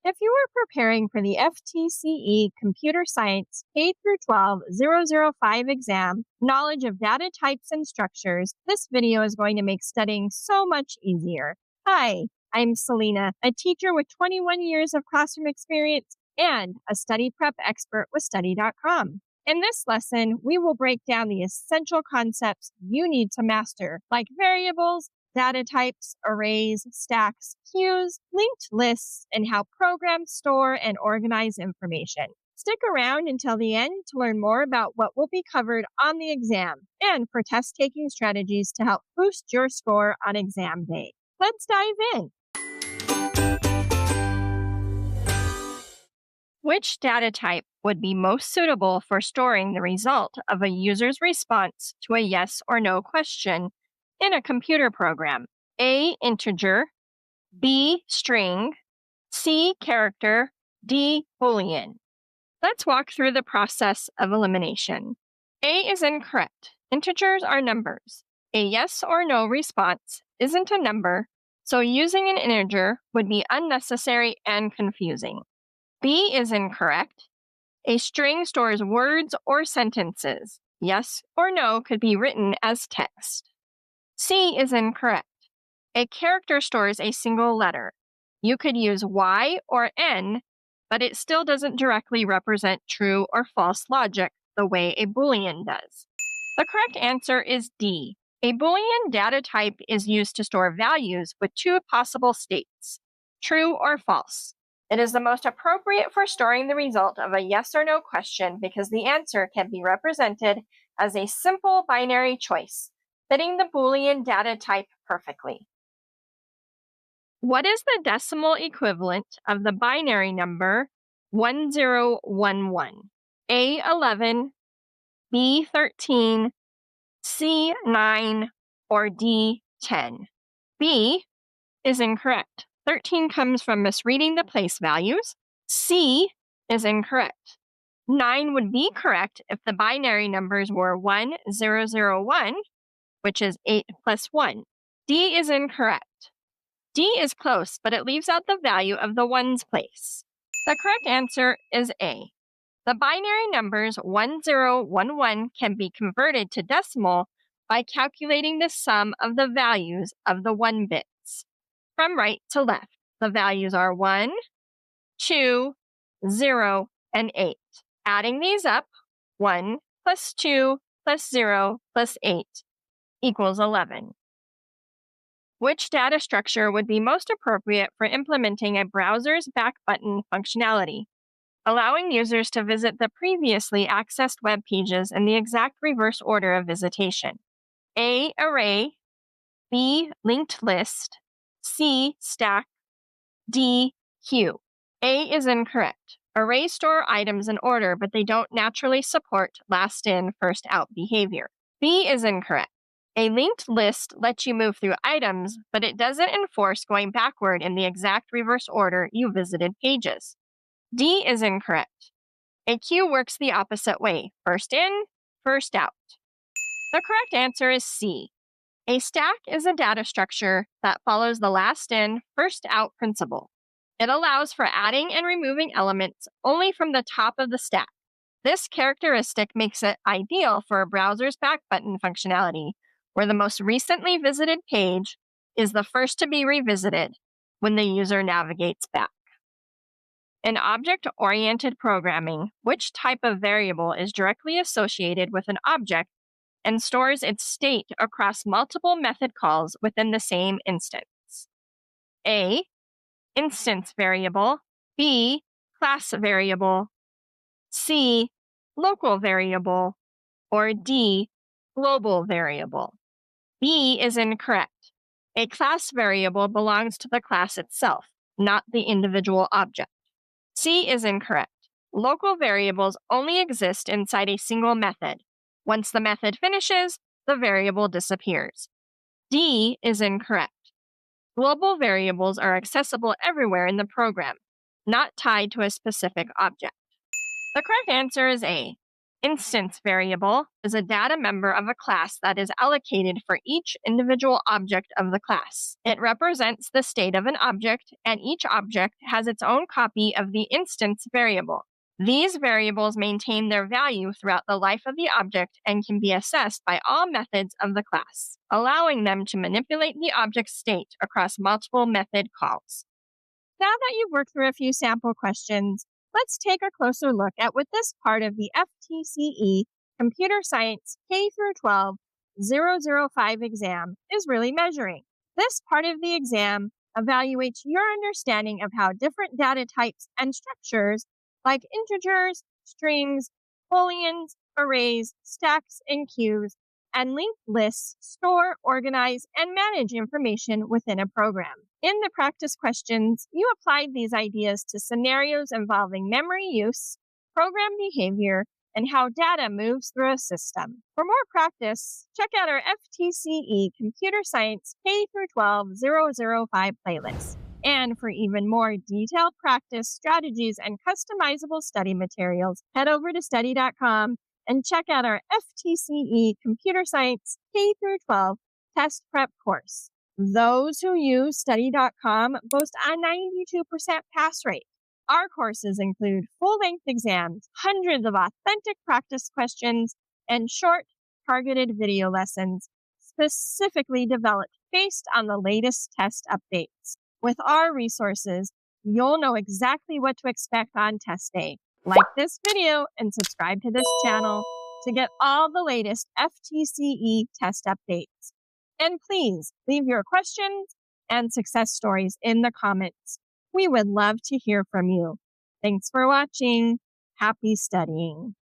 If you are preparing for the FTCE Computer Science K-12 005 exam, knowledge of data types and structures, this video is going to make studying so much easier. Hi, I'm Selena, a teacher with 21 years of classroom experience and a study prep expert with Study.com. In this lesson, we will break down the essential concepts you need to master, like variables, data types, arrays, stacks, queues, linked lists, and how programs store and organize information. Stick around until the end to learn more about what will be covered on the exam and for test-taking strategies to help boost your score on exam day. Let's dive in. Which data type would be most suitable for storing the result of a user's response to a yes or no question in a computer program? A, integer, B, string, C, character, D, Boolean. Let's walk through the process of elimination. A is incorrect. Integers are numbers. A yes or no response isn't a number, so using an integer would be unnecessary and confusing. B is incorrect. A string stores words or sentences. Yes or no could be written as text. C is incorrect. A character stores a single letter. You could use Y or N, but it still doesn't directly represent true or false logic the way a Boolean does. The correct answer is D. A Boolean data type is used to store values with two possible states, true or false. It is the most appropriate for storing the result of a yes or no question because the answer can be represented as a simple binary choice, fitting the Boolean data type perfectly. What is the decimal equivalent of the binary number 1011? A, 11, B, 13, C, 9, or D, 10? B is incorrect. 13 comes from misreading the place values. C is incorrect. 9 would be correct if the binary numbers were 1001, which is 8 plus 1. D is incorrect. D is close, but it leaves out the value of the ones place. The correct answer is A. The binary numbers 1011 can be converted to decimal by calculating the sum of the values of the 1 bits. From right to left, the values are 1, 2, 0, and 8. Adding these up, 1 plus 2 plus 0 plus 8 equals 11. Which data structure would be most appropriate for implementing a browser's back button functionality, allowing users to visit the previously accessed web pages in the exact reverse order of visitation? A, array, B, linked list, C, stack, D, queue. A is incorrect. Arrays store items in order, but they don't naturally support last in, first out behavior. B is incorrect. A linked list lets you move through items, but it doesn't enforce going backward in the exact reverse order you visited pages. D is incorrect. A queue works the opposite way, first in, first out. The correct answer is C. A stack is a data structure that follows the last in, first out principle. It allows for adding and removing elements only from the top of the stack. This characteristic makes it ideal for a browser's back button functionality, where the most recently visited page is the first to be revisited when the user navigates back. In object-oriented programming, which type of variable is directly associated with an object and stores its state across multiple method calls within the same instance? A, instance variable, B, class variable, C, local variable, or D, global variable? B is incorrect. A class variable belongs to the class itself, not the individual object. C is incorrect. Local variables only exist inside a single method. Once the method finishes, the variable disappears. D is incorrect. Global variables are accessible everywhere in the program, not tied to a specific object. The correct answer is A. Instance variable is a data member of a class that is allocated for each individual object of the class. It represents the state of an object, and each object has its own copy of the instance variable. These variables maintain their value throughout the life of the object and can be accessed by all methods of the class, allowing them to manipulate the object's state across multiple method calls. Now that you've worked through a few sample questions, let's take a closer look at what this part of the FTCE Computer Science K-12 005 exam is really measuring. This part of the exam evaluates your understanding of how different data types and structures like integers, strings, booleans, arrays, stacks, and queues, and linked lists store, organize, and manage information within a program. In the practice questions, you applied these ideas to scenarios involving memory use, program behavior, and how data moves through a system. For more practice, check out our FTCE Computer Science K-12 005 playlist. And for even more detailed practice, strategies, and customizable study materials, head over to study.com and check out our FTCE Computer Science K-12 test prep course. Those who use study.com boast a 92% pass rate. Our courses include full-length exams, hundreds of authentic practice questions, and short, targeted video lessons specifically developed based on the latest test updates. With our resources, you'll know exactly what to expect on test day. Like this video and subscribe to this channel to get all the latest FTCE test updates. And please leave your questions and success stories in the comments. We would love to hear from you. Thanks for watching. Happy studying.